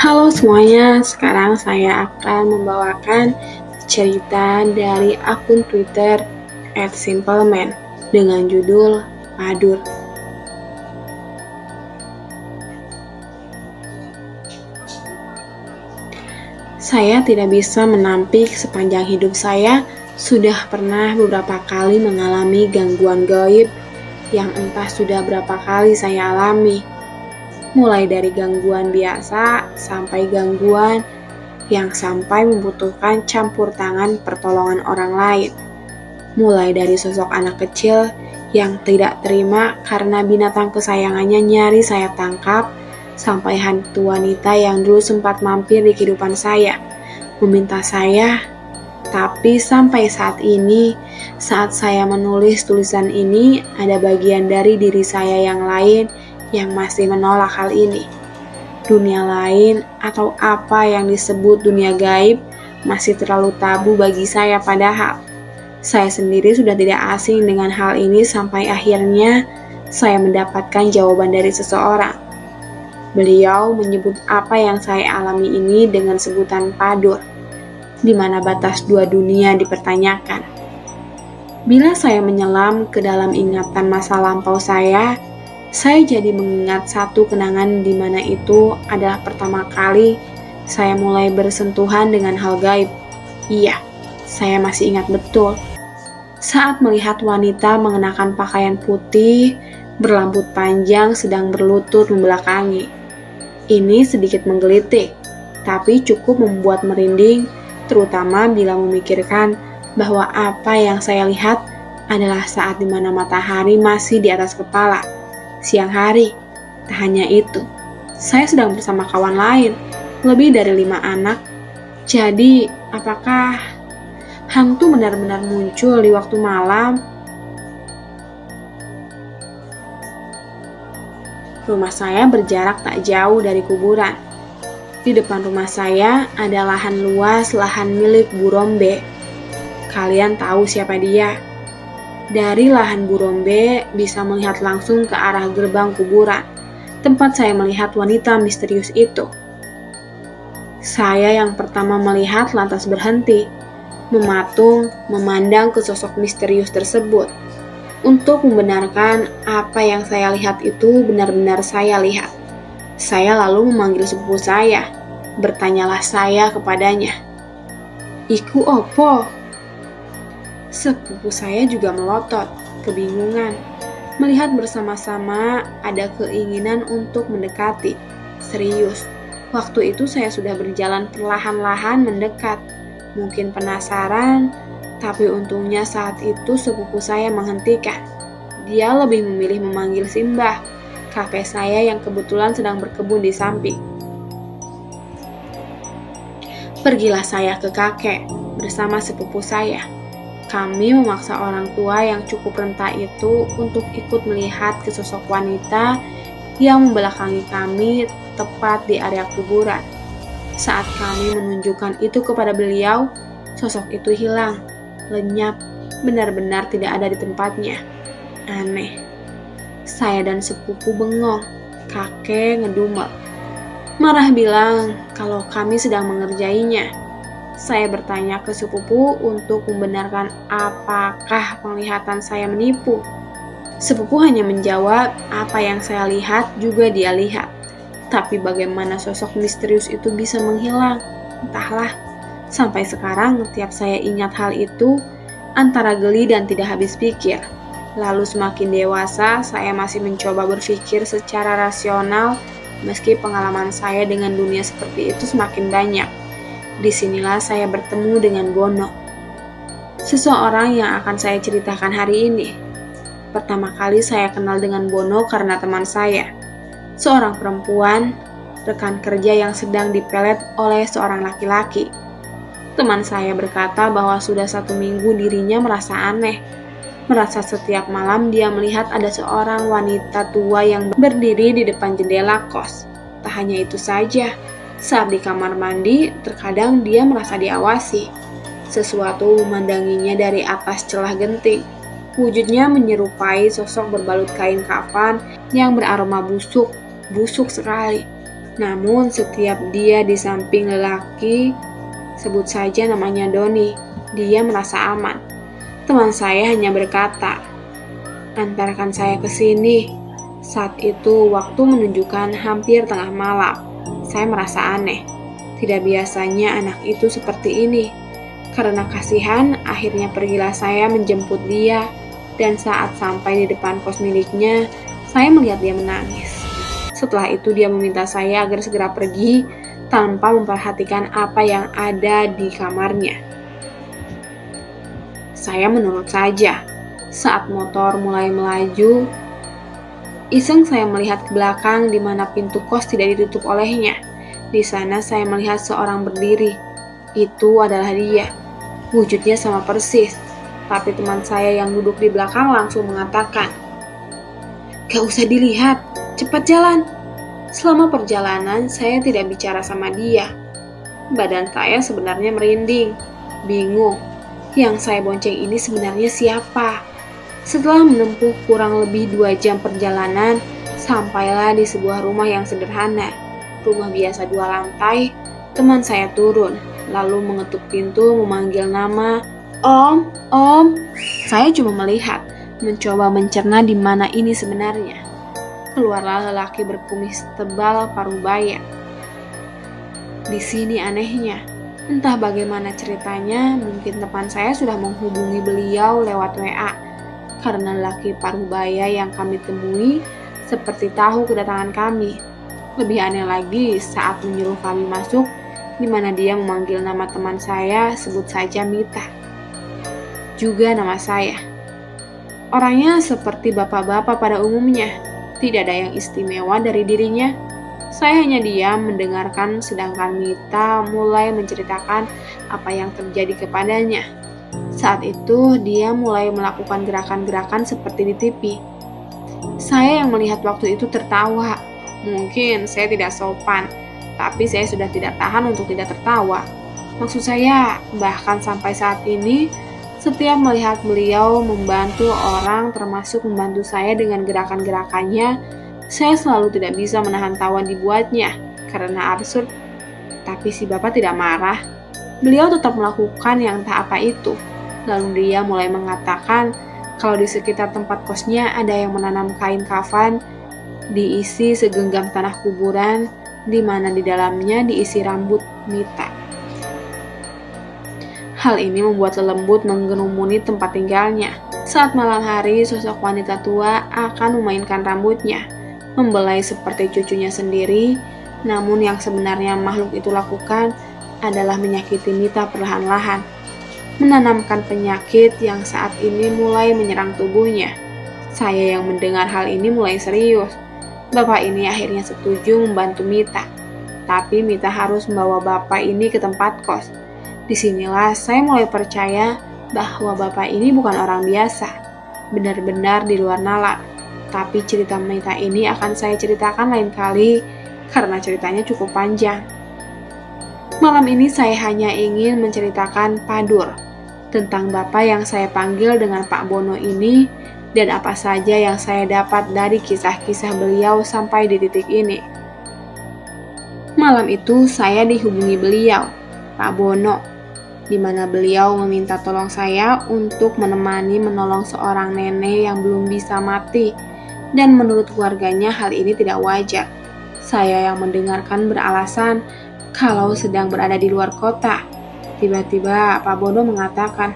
Halo semuanya, sekarang saya akan membawakan cerita dari akun Twitter @simpleman dengan judul Padur. Saya tidak bisa menampik sepanjang hidup saya sudah pernah beberapa kali mengalami gangguan gaib yang entah sudah berapa kali saya alami. Mulai dari gangguan biasa sampai gangguan yang sampai membutuhkan campur tangan pertolongan orang lain. Mulai dari sosok anak kecil yang tidak terima karena binatang kesayangannya nyaris saya tangkap, sampai hantu wanita yang dulu sempat mampir di kehidupan saya, meminta saya. Tapi sampai saat ini, saat saya menulis tulisan ini, ada bagian dari diri saya yang lain yang masih menolak hal ini. Dunia lain atau apa yang disebut dunia gaib masih terlalu tabu bagi saya, padahal saya sendiri sudah tidak asing dengan hal ini sampai akhirnya saya mendapatkan jawaban dari seseorang. Beliau menyebut apa yang saya alami ini dengan sebutan padur, di mana batas dua dunia dipertanyakan. Bila saya menyelam ke dalam ingatan masa lampau saya jadi mengingat satu kenangan di mana itu adalah pertama kali saya mulai bersentuhan dengan hal gaib. Iya, saya masih ingat betul. Saat melihat wanita mengenakan pakaian putih, berambut panjang sedang berlutut membelakangi. Ini sedikit menggelitik, tapi cukup membuat merinding, terutama bila memikirkan bahwa apa yang saya lihat adalah saat di mana matahari masih di atas kepala. Siang hari. Tak hanya itu, saya sedang bersama kawan lain, lebih dari 5 anak. Jadi, apakah hantu benar-benar muncul di waktu malam? Rumah saya berjarak tak jauh dari kuburan. Di depan rumah saya ada lahan luas, lahan milik Bu Rombe. Kalian tahu siapa dia? Dari lahan Bu Rombe bisa melihat langsung ke arah gerbang kuburan, tempat saya melihat wanita misterius itu. Saya yang pertama melihat lantas berhenti, mematung, memandang ke sosok misterius tersebut, untuk membenarkan apa yang saya lihat itu benar-benar saya lihat. Saya lalu memanggil sepupu saya, bertanyalah saya kepadanya, "Iku opo?" Sepupu saya juga melotot, kebingungan. Melihat bersama-sama ada keinginan untuk mendekati. Serius, waktu itu saya sudah berjalan perlahan-lahan mendekat. Mungkin penasaran, tapi untungnya saat itu sepupu saya menghentikan. Dia lebih memilih memanggil Simbah, kakek saya yang kebetulan sedang berkebun di samping. Pergilah saya ke kakek bersama sepupu saya. Kami memaksa orang tua yang cukup renta itu untuk ikut melihat ke sosok wanita yang membelakangi kami tepat di area kuburan. Saat kami menunjukkan itu kepada beliau, sosok itu hilang, lenyap, benar-benar tidak ada di tempatnya. Aneh. Saya dan sepupu bengong, kakek ngedumel. Marah bilang kalau kami sedang mengerjainya. Saya bertanya ke sepupu untuk membenarkan apakah penglihatan saya menipu. Sepupu hanya menjawab apa yang saya lihat juga dia lihat. Tapi bagaimana sosok misterius itu bisa menghilang? Entahlah. Sampai sekarang tiap saya ingat hal itu, antara geli dan tidak habis pikir. Lalu semakin dewasa, saya masih mencoba berpikir secara rasional meski pengalaman saya dengan dunia seperti itu semakin banyak. Disinilah saya bertemu dengan Bono, seseorang yang akan saya ceritakan hari ini. Pertama kali saya kenal dengan Bono karena teman saya, seorang perempuan, rekan kerja yang sedang dipelet oleh seorang laki-laki. Teman saya berkata bahwa sudah 1 minggu dirinya merasa aneh, merasa setiap malam dia melihat ada seorang wanita tua yang berdiri di depan jendela kos. Tak hanya itu saja, saat di kamar mandi, terkadang dia merasa diawasi. Sesuatu memandanginya dari atas celah genting. Wujudnya menyerupai sosok berbalut kain kafan yang beraroma busuk sekali. Namun setiap dia di samping lelaki, sebut saja namanya Doni, dia merasa aman. Teman saya hanya berkata, "Antarkan saya ke sini." Saat itu waktu menunjukkan hampir tengah malam. Saya merasa aneh. Tidak biasanya anak itu seperti ini. Karena kasihan, akhirnya pergilah saya menjemput dia. Dan saat sampai di depan kos miliknya, saya melihat dia menangis. Setelah itu dia meminta saya agar segera pergi tanpa memperhatikan apa yang ada di kamarnya. Saya menurut saja. Saat motor mulai melaju, iseng saya melihat ke belakang di mana pintu kos tidak ditutup olehnya. Di sana saya melihat seorang berdiri. Itu adalah dia. Wujudnya sama persis. Tapi teman saya yang duduk di belakang langsung mengatakan, "Gak usah dilihat, cepat jalan." Selama perjalanan saya tidak bicara sama dia. Badan saya sebenarnya merinding, bingung. Yang saya bonceng ini sebenarnya siapa? Setelah menempuh kurang lebih 2 jam perjalanan, sampailah di sebuah rumah yang sederhana. Rumah biasa 2 lantai. Teman saya turun, lalu mengetuk pintu memanggil nama, "Om, Om." Saya cuma melihat, mencoba mencerna di mana ini sebenarnya. Keluarlah lelaki berkumis tebal parubaya. Di sini anehnya, entah bagaimana ceritanya, mungkin teman saya sudah menghubungi beliau lewat WA. Karena lelaki parubaya yang kami temui seperti tahu kedatangan kami. Lebih aneh lagi saat menyuruh kami masuk, di mana dia memanggil nama teman saya, sebut saja Mita. Juga nama saya. Orangnya seperti bapak-bapak pada umumnya, tidak ada yang istimewa dari dirinya. Saya hanya diam mendengarkan sedangkan Mita mulai menceritakan apa yang terjadi kepadanya. Saat itu dia mulai melakukan gerakan-gerakan seperti di TV. Saya yang melihat waktu itu tertawa. Mungkin saya tidak sopan, tapi saya sudah tidak tahan untuk tidak tertawa. Maksud saya, bahkan sampai saat ini, setiap melihat beliau membantu orang termasuk membantu saya dengan gerakan-gerakannya, saya selalu tidak bisa menahan tawa dibuatnya karena absurd. Tapi si bapak tidak marah. Beliau tetap melakukan yang entah apa itu. Lalu dia mulai mengatakan kalau di sekitar tempat kosnya ada yang menanam kain kafan diisi segenggam tanah kuburan, di mana di dalamnya diisi rambut Mita. Hal ini membuat lelembut menggerumuni tempat tinggalnya. Saat malam hari, sosok wanita tua akan memainkan rambutnya, membelai seperti cucunya sendiri. Namun yang sebenarnya makhluk itu lakukan adalah menyakiti Mita perlahan-lahan, menanamkan penyakit yang saat ini mulai menyerang tubuhnya. Saya yang mendengar hal ini mulai serius. Bapak ini akhirnya setuju membantu Mita. Tapi Mita harus membawa bapak ini ke tempat kos. Disinilah saya mulai percaya bahwa bapak ini bukan orang biasa. Benar-benar di luar nalar. Tapi cerita Mita ini akan saya ceritakan lain kali karena ceritanya cukup panjang. Malam ini saya hanya ingin menceritakan Padur, tentang bapak yang saya panggil dengan Pak Bono ini, dan apa saja yang saya dapat dari kisah-kisah beliau sampai di titik ini. Malam itu saya dihubungi beliau, Pak Bono, di mana beliau meminta tolong saya untuk menolong seorang nenek yang belum bisa mati, dan menurut keluarganya hal ini tidak wajar. Saya yang mendengarkan beralasan kalau sedang berada di luar kota. Tiba-tiba Pak Bono mengatakan,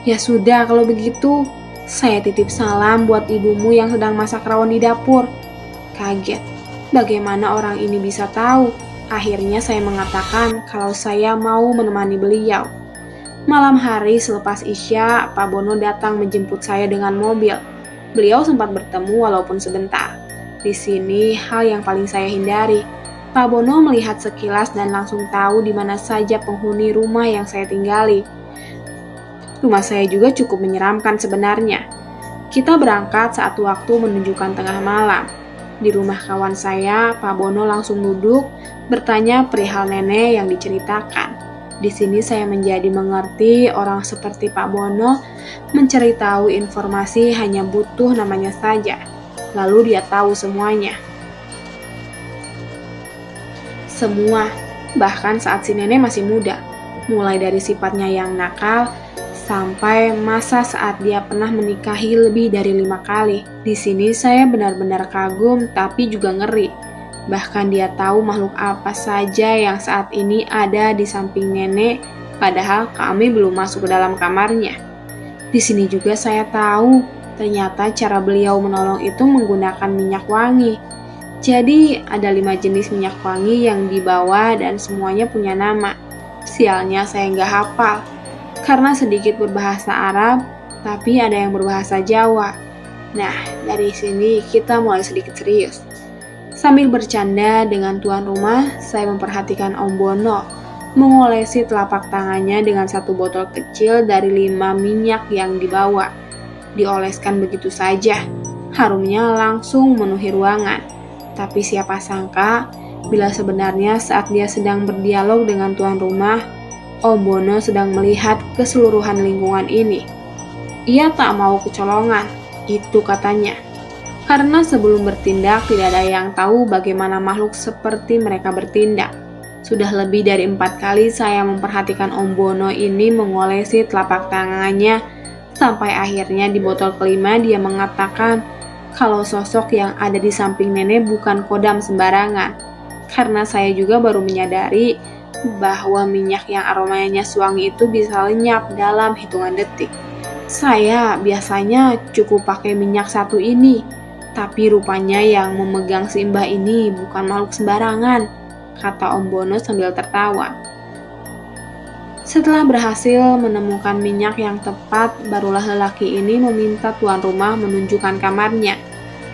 "Ya sudah kalau begitu, saya titip salam buat ibumu yang sedang masak rawon di dapur." Kaget, bagaimana orang ini bisa tahu? Akhirnya saya mengatakan kalau saya mau menemani beliau. Malam hari selepas Isya, Pak Bono datang menjemput saya dengan mobil. Beliau sempat bertemu walaupun sebentar. Di sini hal yang paling saya hindari. Pak Bono melihat sekilas dan langsung tahu di mana saja penghuni rumah yang saya tinggali. Rumah saya juga cukup menyeramkan sebenarnya. Kita berangkat saat waktu menunjukkan tengah malam. Di rumah kawan saya, Pak Bono langsung duduk, bertanya perihal nenek yang diceritakan. Di sini saya menjadi mengerti orang seperti Pak Bono mencari tahu informasi hanya butuh namanya saja. lalu dia tahu semuanya. Semua, bahkan saat si nenek masih muda. Mulai dari sifatnya yang nakal, sampai masa saat dia pernah menikahi lebih dari 5 kali. Di sini saya benar-benar kagum tapi juga ngeri. Bahkan dia tahu makhluk apa saja yang saat ini ada di samping nenek, padahal kami belum masuk ke dalam kamarnya. Di sini juga saya tahu, ternyata cara beliau menolong itu menggunakan minyak wangi. Jadi ada 5 jenis minyak wangi yang dibawa dan semuanya punya nama. Sialnya saya nggak hafal, karena sedikit berbahasa Arab, tapi ada yang berbahasa Jawa. Nah, dari sini kita mulai sedikit serius. Sambil bercanda dengan tuan rumah, saya memperhatikan Om Bono mengolesi telapak tangannya dengan satu botol kecil dari 5 minyak yang dibawa. Dioleskan begitu saja, harumnya langsung memenuhi ruangan. Tapi siapa sangka, bila sebenarnya saat dia sedang berdialog dengan tuan rumah, Om Bono sedang melihat keseluruhan lingkungan ini. Ia tak mau kecolongan, itu katanya. Karena sebelum bertindak tidak ada yang tahu bagaimana makhluk seperti mereka bertindak. Sudah lebih dari 4 kali saya memperhatikan Om Bono ini mengolesi telapak tangannya, sampai akhirnya di botol kelima dia mengatakan kalau sosok yang ada di samping nenek bukan kodam sembarangan. Karena saya juga baru menyadari bahwa minyak yang aromanya wangi itu bisa lenyap dalam hitungan detik. Saya biasanya cukup pakai minyak satu ini, tapi rupanya yang memegang si Mbah ini bukan makhluk sembarangan, kata Om Bono sambil tertawa. Setelah berhasil menemukan minyak yang tepat, barulah lelaki ini meminta tuan rumah menunjukkan kamarnya.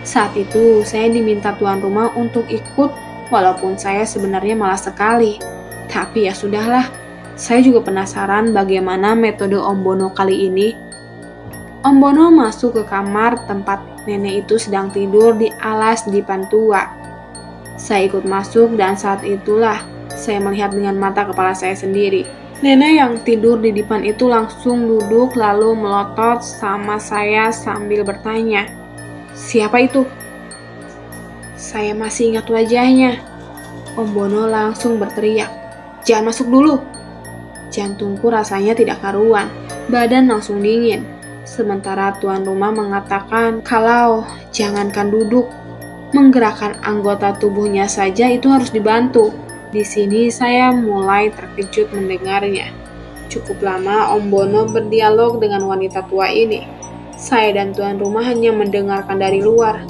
Saat itu, saya diminta tuan rumah untuk ikut, walaupun saya sebenarnya malas sekali. Tapi ya sudahlah, saya juga penasaran bagaimana metode Om Bono kali ini. Om Bono masuk ke kamar tempat nenek itu sedang tidur di alas dipan tua. Saya ikut masuk dan saat itulah saya melihat dengan mata kepala saya sendiri. Nenek yang tidur di dipan itu langsung duduk lalu melotot sama saya sambil bertanya, "Siapa itu?" Saya masih ingat wajahnya. Om Bono langsung berteriak, "Jangan masuk dulu!" Jantungku rasanya tidak karuan, badan langsung dingin. Sementara tuan rumah mengatakan kalau jangankan duduk, menggerakkan anggota tubuhnya saja itu harus dibantu. Di sini saya mulai terkejut mendengarnya. Cukup lama Om Bono berdialog dengan wanita tua ini. Saya dan tuan rumah hanya mendengarkan dari luar.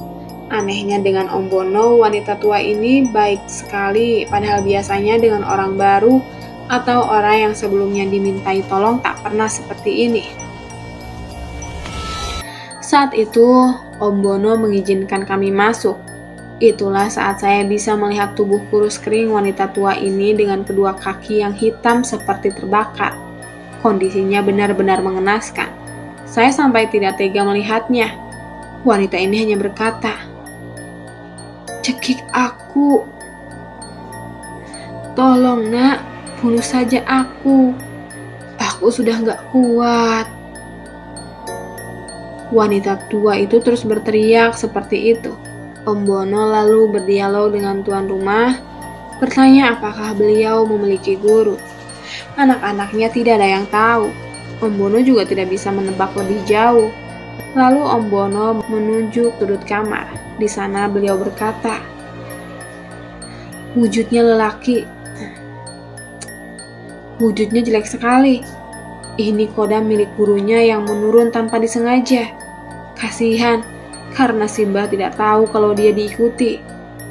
Anehnya dengan Om Bono, wanita tua ini baik sekali, padahal biasanya dengan orang baru atau orang yang sebelumnya dimintai tolong tak pernah seperti ini. Saat itu, Om Bono mengizinkan kami masuk. Itulah saat saya bisa melihat tubuh kurus kering wanita tua ini dengan kedua kaki yang hitam seperti terbakar. Kondisinya benar-benar mengenaskan. Saya sampai tidak tega melihatnya. Wanita ini hanya berkata, "Cekik aku. Tolong nak, bunuh saja aku. Aku sudah gak kuat." Wanita tua itu terus berteriak seperti itu. Om Bono lalu berdialog dengan tuan rumah, bertanya apakah beliau memiliki guru. Anak-anaknya tidak ada yang tahu. Om Bono juga tidak bisa menebak lebih jauh. Lalu Om Bono menunjuk sudut kamar. Di sana beliau berkata, "Wujudnya lelaki. Wujudnya jelek sekali. Ini kodam milik gurunya yang menurun tanpa disengaja. Kasihan, karena si Mbah tidak tahu kalau dia diikuti."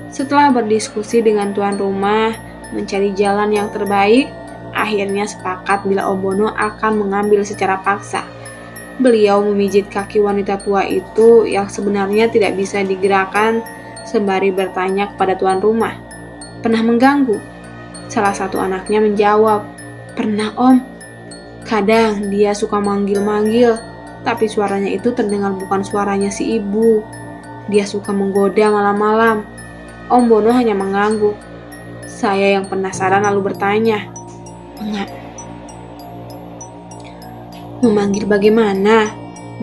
Setelah berdiskusi dengan tuan rumah, mencari jalan yang terbaik, akhirnya sepakat bila Om Bono akan mengambil secara paksa. Beliau memijit kaki wanita tua itu yang sebenarnya tidak bisa digerakkan sembari bertanya kepada tuan rumah, "Pernah mengganggu?" Salah satu anaknya menjawab, "Pernah Om. Kadang dia suka manggil-manggil, tapi suaranya itu terdengar bukan suaranya si ibu. Dia suka menggoda malam-malam." Om Bono hanya mengangguk. Saya yang penasaran lalu bertanya, "Memanggil bagaimana?"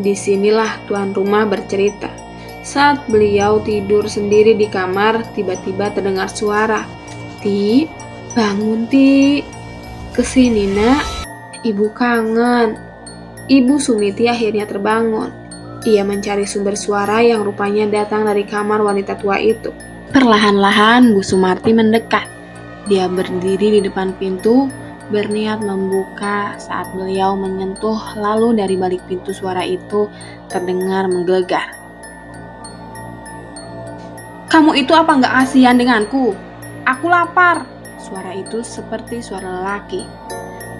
Disinilah tuan rumah bercerita. Saat beliau tidur sendiri di kamar, tiba-tiba terdengar suara, "Ti, bangun Ti, kesini nak, ibu kangen." Ibu Sumiti akhirnya terbangun. Ia mencari sumber suara yang rupanya datang dari kamar wanita tua itu. Perlahan-lahan Bu Sumarti mendekat. Dia berdiri di depan pintu, berniat membuka saat beliau menyentuh, lalu dari balik pintu suara itu terdengar menggelegar. "Kamu itu apa nggak kasihan denganku? Aku lapar." Suara itu seperti suara lelaki.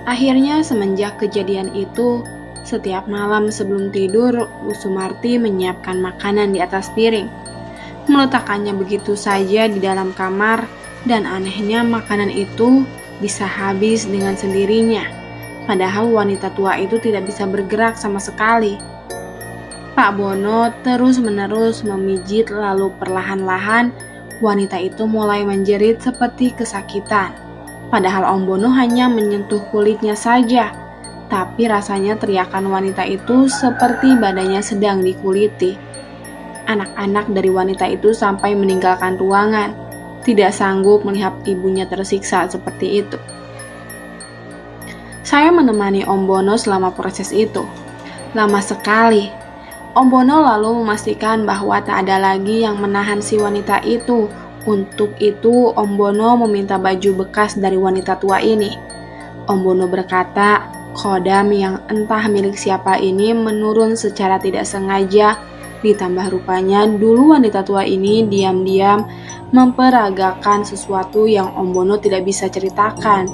Akhirnya semenjak kejadian itu, setiap malam sebelum tidur, Bu Sumarti menyiapkan makanan di atas piring, meletakkannya begitu saja di dalam kamar, dan anehnya makanan itu bisa habis dengan sendirinya, padahal wanita tua itu tidak bisa bergerak sama sekali. Pak Bono terus-menerus memijit, lalu perlahan-lahan wanita itu mulai menjerit seperti kesakitan. Padahal Om Bono hanya menyentuh kulitnya saja, tapi rasanya teriakan wanita itu seperti badannya sedang dikuliti. Anak-anak dari wanita itu sampai meninggalkan ruangan, tidak sanggup melihat ibunya tersiksa seperti itu. Saya menemani Om Bono selama proses itu. Lama sekali. Om Bono lalu memastikan bahwa tak ada lagi yang menahan si wanita itu. Untuk itu, Om Bono meminta baju bekas dari wanita tua ini. Om Bono berkata, kodam yang entah milik siapa ini menurun secara tidak sengaja, ditambah rupanya dulu wanita tua ini diam-diam memperagakan sesuatu yang Om Bono tidak bisa ceritakan.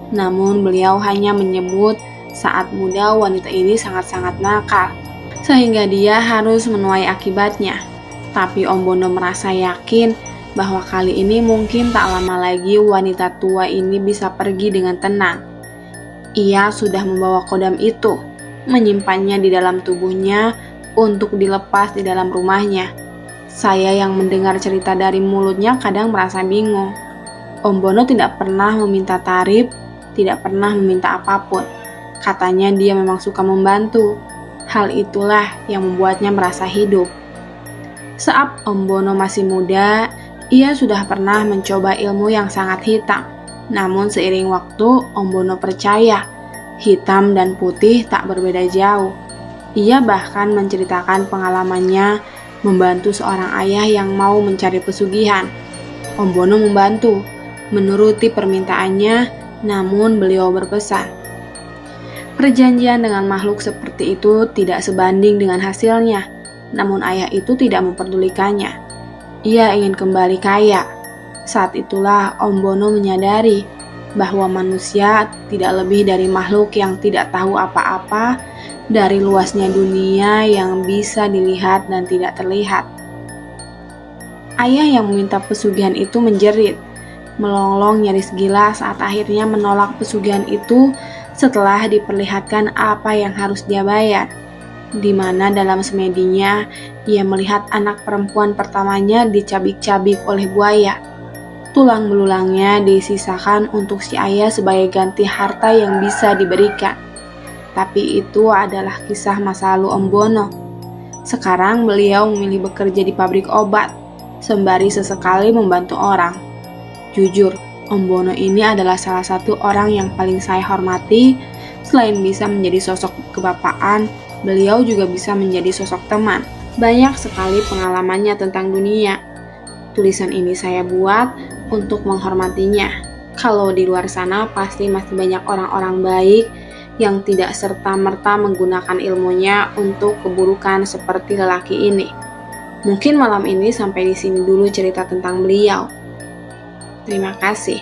Namun beliau hanya menyebut saat muda wanita ini sangat-sangat nakal, sehingga dia harus menuai akibatnya. Tapi Om Bono merasa yakin bahwa kali ini mungkin tak lama lagi wanita tua ini bisa pergi dengan tenang. Ia sudah membawa kodam itu, menyimpannya di dalam tubuhnya untuk dilepas di dalam rumahnya. Saya yang mendengar cerita dari mulutnya kadang merasa bingung. Om Bono tidak pernah meminta tarif, tidak pernah meminta apapun. Katanya dia memang suka membantu. Hal itulah yang membuatnya merasa hidup. Saat Om Bono masih muda, ia sudah pernah mencoba ilmu yang sangat hitam. Namun seiring waktu, Om Bono percaya hitam dan putih tak berbeda jauh. Ia bahkan menceritakan pengalamannya membantu seorang ayah yang mau mencari pesugihan. Om Bono membantu, menuruti permintaannya, namun beliau berpesan, perjanjian dengan makhluk seperti itu tidak sebanding dengan hasilnya. Namun ayah itu tidak memperdulikannya. Ia ingin kembali kaya. Saat itulah Om Bono menyadari bahwa manusia tidak lebih dari makhluk yang tidak tahu apa-apa dari luasnya dunia yang bisa dilihat dan tidak terlihat. Ayah yang meminta pesugihan itu menjerit, melonglong nyaris gila saat akhirnya menolak pesugihan itu setelah diperlihatkan apa yang harus dia bayar, di mana dalam semedinya ia melihat anak perempuan pertamanya dicabik-cabik oleh buaya. Tulang belulangnya disisakan untuk si ayah sebagai ganti harta yang bisa diberikan. Tapi itu adalah kisah masa lalu Om Bono. Sekarang beliau memilih bekerja di pabrik obat, sembari sesekali membantu orang. Jujur, Om Bono ini adalah salah satu orang yang paling saya hormati. Selain bisa menjadi sosok kebapaan, beliau juga bisa menjadi sosok teman. Banyak sekali pengalamannya tentang dunia. Tulisan ini saya buat untuk menghormatinya. Kalau di luar sana pasti masih banyak orang-orang baik yang tidak serta-merta menggunakan ilmunya untuk keburukan seperti lelaki ini. Mungkin malam ini sampai di sini dulu cerita tentang beliau. Terima kasih.